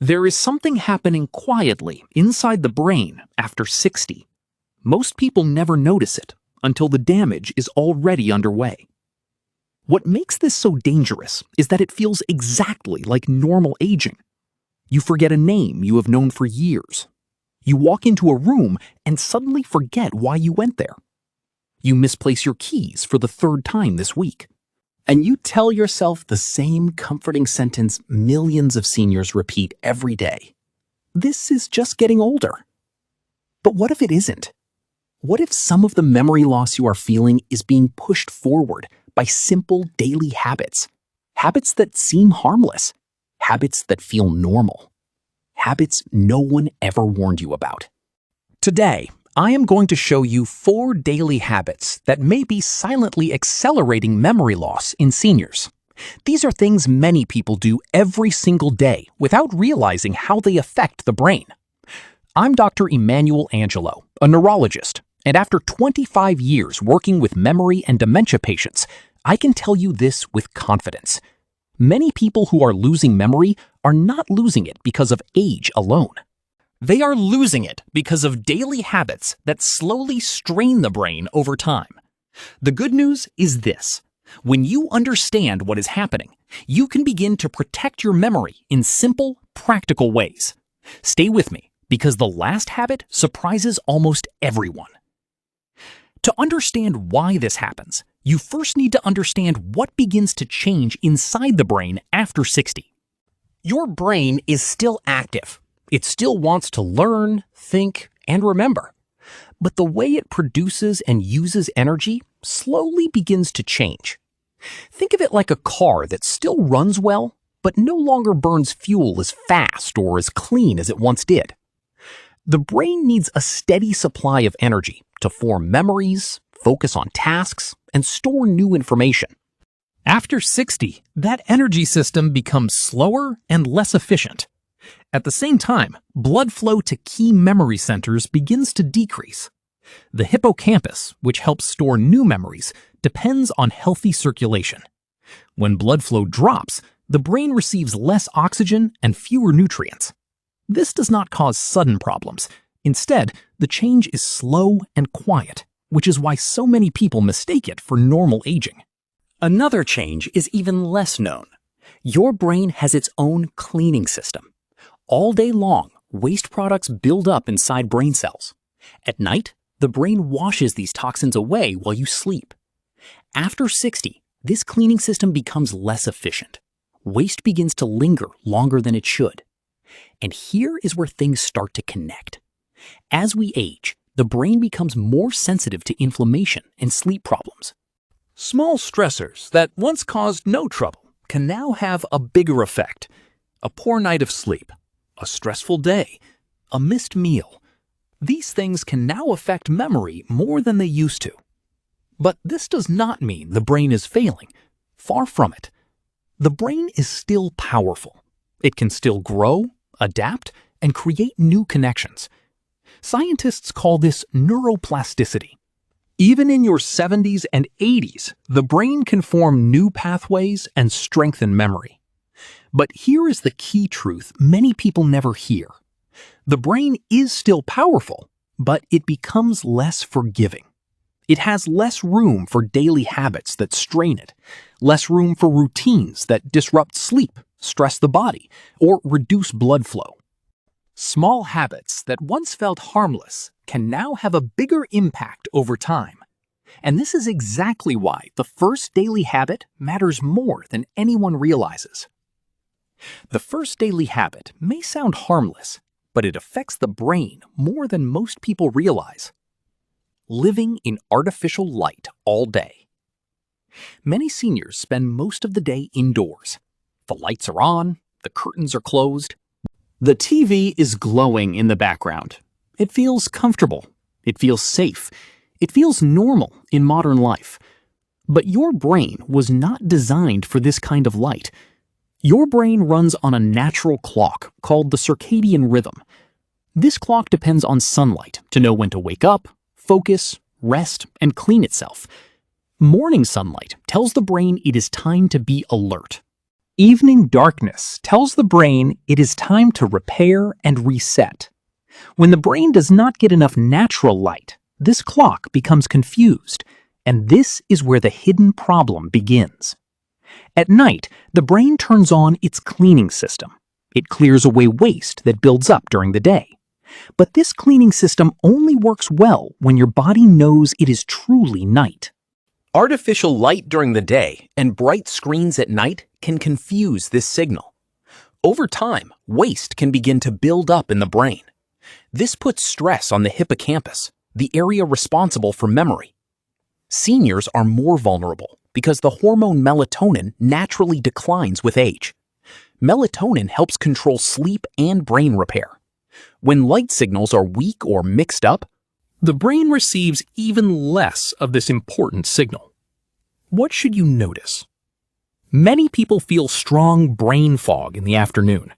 There is something happening quietly inside the brain after 60. Most people never notice it until the damage is already underway. What makes this so dangerous is that it feels exactly like normal aging. You forget a name you have known for years. You walk into a room and suddenly forget why you went there. You misplace your keys for the third time this week. And you tell yourself the same comforting sentence millions of seniors repeat every day. This is just getting older. But what if it isn't? What if some of the memory loss you are feeling is being pushed forward by simple daily habits? Habits that seem harmless. Habits that feel normal. Habits no one ever warned you about. Today, I am going to show you 4 daily habits that may be silently accelerating memory loss in seniors. These are things many people do every single day without realizing how they affect the brain. I'm Dr. Emmanuel Angelo, a neurologist, and after 25 years working with memory and dementia patients, I can tell you this with confidence. Many people who are losing memory are not losing it because of age alone. They are losing it because of daily habits that slowly strain the brain over time. The good news is this: when you understand what is happening, you can begin to protect your memory in simple, practical ways. Stay with me, because the last habit surprises almost everyone. To understand why this happens, you first need to understand what begins to change inside the brain after 60. Your brain is still active. It still wants to learn, think, and remember. But the way it produces and uses energy slowly begins to change. Think of it like a car that still runs well, but no longer burns fuel as fast or as clean as it once did. The brain needs a steady supply of energy to form memories, focus on tasks, and store new information. After 60, that energy system becomes slower and less efficient. At the same time, blood flow to key memory centers begins to decrease. The hippocampus, which helps store new memories, depends on healthy circulation. When blood flow drops, the brain receives less oxygen and fewer nutrients. This does not cause sudden problems. Instead, the change is slow and quiet, which is why so many people mistake it for normal aging. Another change is even less known. Your brain has its own cleaning system. All day long, waste products build up inside brain cells. At night, the brain washes these toxins away while you sleep. After 60, this cleaning system becomes less efficient. Waste begins to linger longer than it should. And here is where things start to connect. As we age, the brain becomes more sensitive to inflammation and sleep problems. Small stressors that once caused no trouble can now have a bigger effect. A poor night of sleep, a stressful day, a missed meal. These things can now affect memory more than they used to. But this does not mean the brain is failing. Far from it. The brain is still powerful. It can still grow, adapt, and create new connections. Scientists call this neuroplasticity. Even in your 70s and 80s, the brain can form new pathways and strengthen memory. But here is the key truth many people never hear. The brain is still powerful, but it becomes less forgiving. It has less room for daily habits that strain it, less room for routines that disrupt sleep, stress the body, or reduce blood flow. Small habits that once felt harmless can now have a bigger impact over time. And this is exactly why the first daily habit matters more than anyone realizes. The first daily habit may sound harmless, but it affects the brain more than most people realize. Living in artificial light all day. Many seniors spend most of the day indoors. The lights are on, the curtains are closed. The TV is glowing in the background. It feels comfortable. It feels safe. It feels normal in modern life. But your brain was not designed for this kind of light. Your brain runs on a natural clock called the circadian rhythm. This clock depends on sunlight to know when to wake up, focus, rest, and clean itself. Morning sunlight tells the brain it is time to be alert. Evening darkness tells the brain it is time to repair and reset. When the brain does not get enough natural light, this clock becomes confused, and this is where the hidden problem begins. At night, the brain turns on its cleaning system. It clears away waste that builds up during the day. But this cleaning system only works well when your body knows it is truly night. Artificial light during the day and bright screens at night can confuse this signal. Over time, waste can begin to build up in the brain. This puts stress on the hippocampus, the area responsible for memory. Seniors are more vulnerable because the hormone melatonin naturally declines with age. Melatonin helps control sleep and brain repair. When light signals are weak or mixed up, the brain receives even less of this important signal. What should you notice? Many people feel strong brain fog in the afternoon.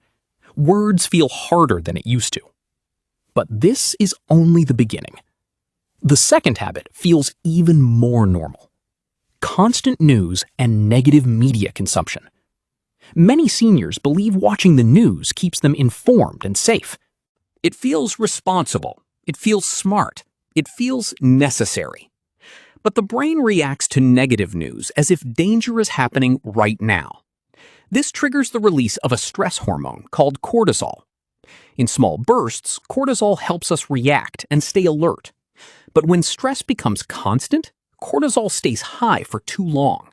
Words feel harder than it used to. But this is only the beginning. The second habit feels even more normal. Constant news and negative media consumption. Many seniors believe watching the news keeps them informed and safe. It feels responsible. It feels smart. It feels necessary. But the brain reacts to negative news as if danger is happening right now. This triggers the release of a stress hormone called cortisol. In small bursts, cortisol helps us react and stay alert. But when stress becomes constant, cortisol stays high for too long.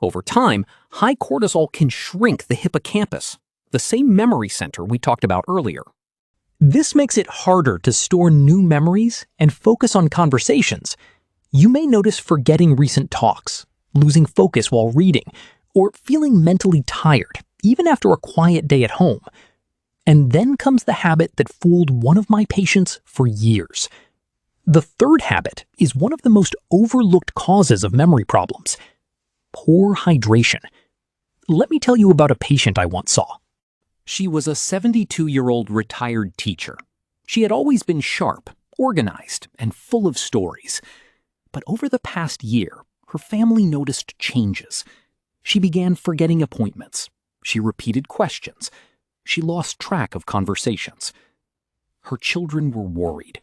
Over time, high cortisol can shrink the hippocampus, the same memory center we talked about earlier. This makes it harder to store new memories and focus on conversations. You may notice forgetting recent talks, losing focus while reading, or feeling mentally tired, even after a quiet day at home. And then comes the habit that fooled one of my patients for years. The third habit is one of the most overlooked causes of memory problems: poor hydration. Let me tell you about a patient I once saw. She was a 72-year-old retired teacher. She had always been sharp, organized, and full of stories. But over the past year, her family noticed changes. She began forgetting appointments. She repeated questions. She lost track of conversations. Her children were worried.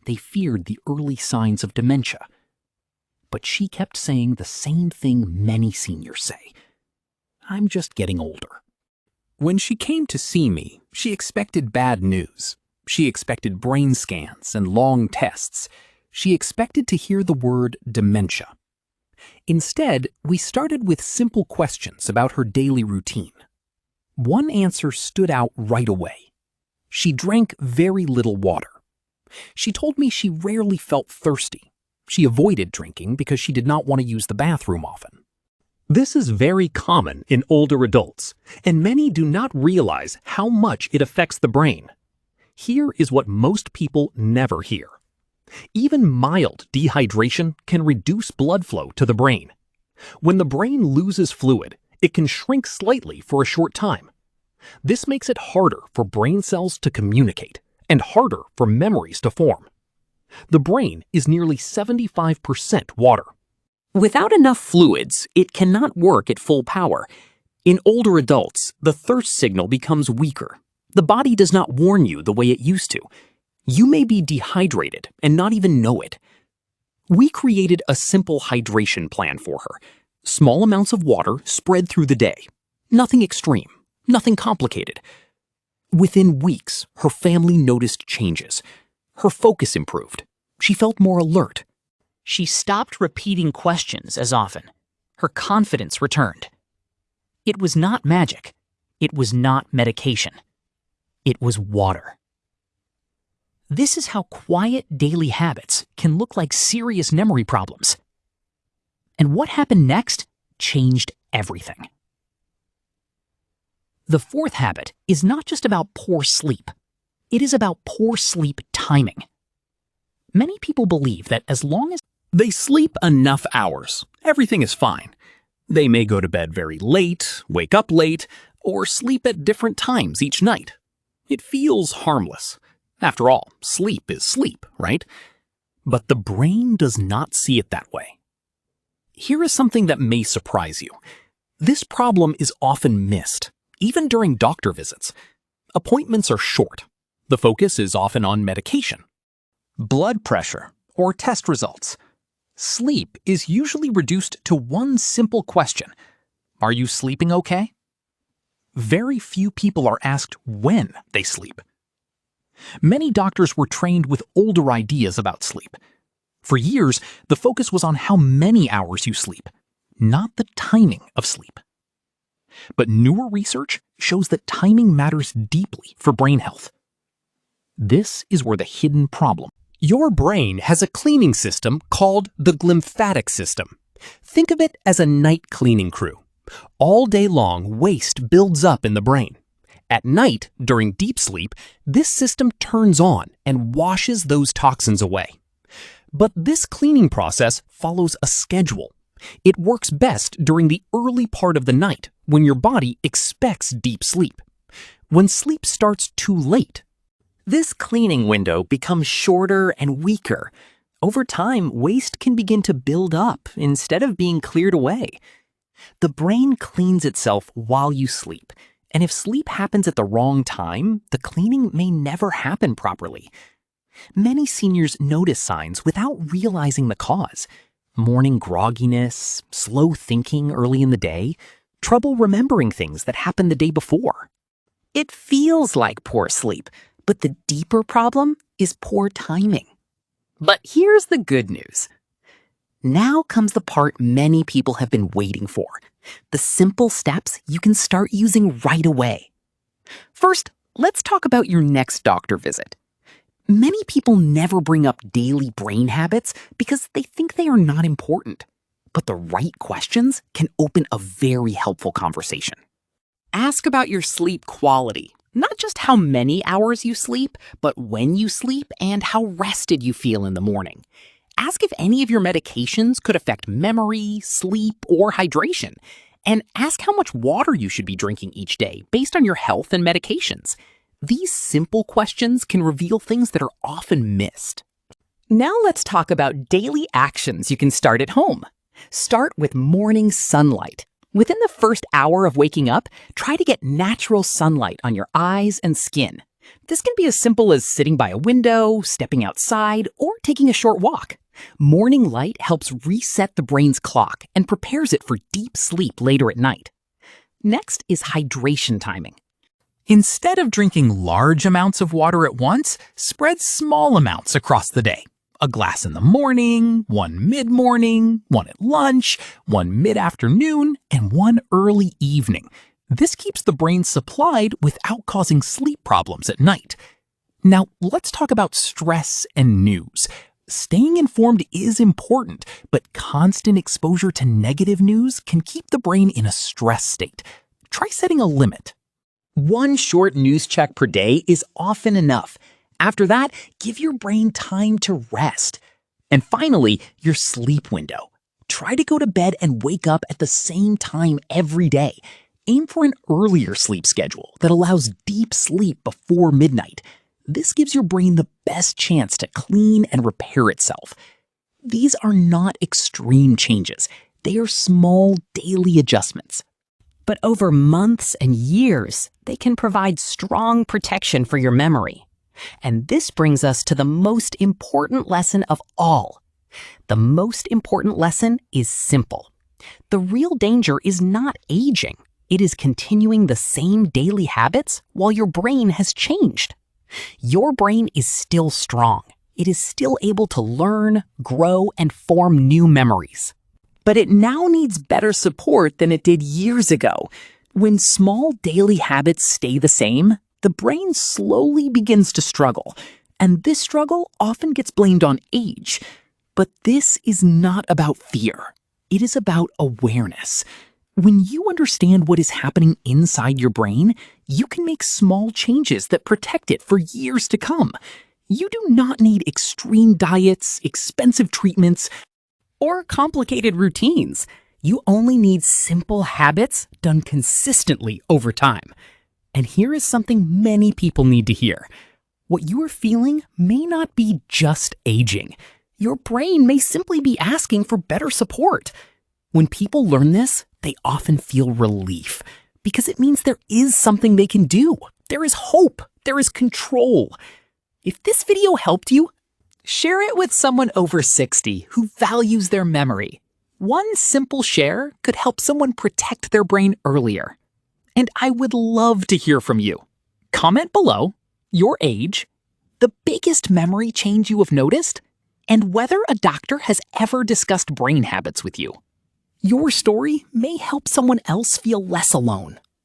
They feared the early signs of dementia. But she kept saying the same thing many seniors say: "I'm just getting older." When she came to see me, she expected bad news. She expected brain scans and long tests. She expected to hear the word dementia. Instead, we started with simple questions about her daily routine. One answer stood out right away. She drank very little water. She told me she rarely felt thirsty. She avoided drinking because she did not want to use the bathroom often. This is very common in older adults, and many do not realize how much it affects the brain. Here is what most people never hear. Even mild dehydration can reduce blood flow to the brain. When the brain loses fluid, it can shrink slightly for a short time. This makes it harder for brain cells to communicate and harder for memories to form. The brain is nearly 75% water. Without enough fluids, it cannot work at full power. In older adults, the thirst signal becomes weaker. The body does not warn you the way it used to. You may be dehydrated and not even know it. We created a simple hydration plan for her. Small amounts of water spread through the day. Nothing extreme, nothing complicated. Within weeks, her family noticed changes. Her focus improved. She felt more alert. She stopped repeating questions as often. Her confidence returned. It was not magic. It was not medication. It was water. This is how quiet daily habits can look like serious memory problems. And what happened next changed everything. The fourth habit is not just about poor sleep. It is about poor sleep timing. Many people believe that as long as they sleep enough hours, everything is fine. They may go to bed very late, wake up late, or sleep at different times each night. It feels harmless. After all, sleep is sleep, right? But the brain does not see it that way. Here is something that may surprise you. This problem is often missed, even during doctor visits. Appointments are short. The focus is often on medication. Blood pressure or test results. Sleep is usually reduced to one simple question. Are you sleeping okay? Very few people are asked when they sleep. Many doctors were trained with older ideas about sleep. For years, the focus was on how many hours you sleep, not the timing of sleep. But newer research shows that timing matters deeply for brain health. This is where the hidden problem. Your brain has a cleaning system called the glymphatic system. Think of it as a night cleaning crew. All day long, waste builds up in the brain. At night, during deep sleep, this system turns on and washes those toxins away. But this cleaning process follows a schedule. It works best during the early part of the night, when your body expects deep sleep. When sleep starts too late, this cleaning window becomes shorter and weaker. Over time, waste can begin to build up instead of being cleared away. The brain cleans itself while you sleep, and if sleep happens at the wrong time, the cleaning may never happen properly. Many seniors notice signs without realizing the cause. Morning grogginess, slow thinking early in the day, trouble remembering things that happened the day before. It feels like poor sleep, but the deeper problem is poor timing. But here's the good news. Now comes the part many people have been waiting for. The simple steps you can start using right away. First, let's talk about your next doctor visit. Many people never bring up daily brain habits because they think they are not important. But the right questions can open a very helpful conversation. Ask about your sleep quality, not just how many hours you sleep, but when you sleep and how rested you feel in the morning. Ask if any of your medications could affect memory, sleep, or hydration. And ask how much water you should be drinking each day based on your health and medications. These simple questions can reveal things that are often missed. Now let's talk about daily actions you can start at home. Start with morning sunlight. Within the first hour of waking up, try to get natural sunlight on your eyes and skin. This can be as simple as sitting by a window, stepping outside, or taking a short walk. Morning light helps reset the brain's clock and prepares it for deep sleep later at night. Next is hydration timing. Instead of drinking large amounts of water at once, spread small amounts across the day. A glass in the morning, one mid-morning, one at lunch, one mid-afternoon, and one early evening. This keeps the brain supplied without causing sleep problems at night. Now, let's talk about stress and news. Staying informed is important, but constant exposure to negative news can keep the brain in a stress state. Try setting a limit. One short news check per day is often enough. After that, give your brain time to rest. And finally, your sleep window. Try to go to bed and wake up at the same time every day. Aim for an earlier sleep schedule that allows deep sleep before midnight. This gives your brain the best chance to clean and repair itself. These are not extreme changes. They are small daily adjustments. But over months and years, they can provide strong protection for your memory. And this brings us to the most important lesson of all. The most important lesson is simple. The real danger is not aging. It is continuing the same daily habits while your brain has changed. Your brain is still strong. It is still able to learn, grow, and form new memories. But it now needs better support than it did years ago. When small daily habits stay the same, the brain slowly begins to struggle. And this struggle often gets blamed on age. But this is not about fear. It is about awareness. When you understand what is happening inside your brain, you can make small changes that protect it for years to come. You do not need extreme diets, expensive treatments, or complicated routines. You only need simple habits done consistently over time. And here is something many people need to hear. What you are feeling may not be just aging. Your brain may simply be asking for better support. When people learn this, they often feel relief because it means there is something they can do. There is hope. There is control. If this video helped you, Share it with someone over 60 who values their memory. One simple share could help someone protect their brain earlier. And I would love to hear from you. Comment below your age, the biggest memory change you have noticed, and whether a doctor has ever discussed brain habits with you. Your story may help someone else feel less alone.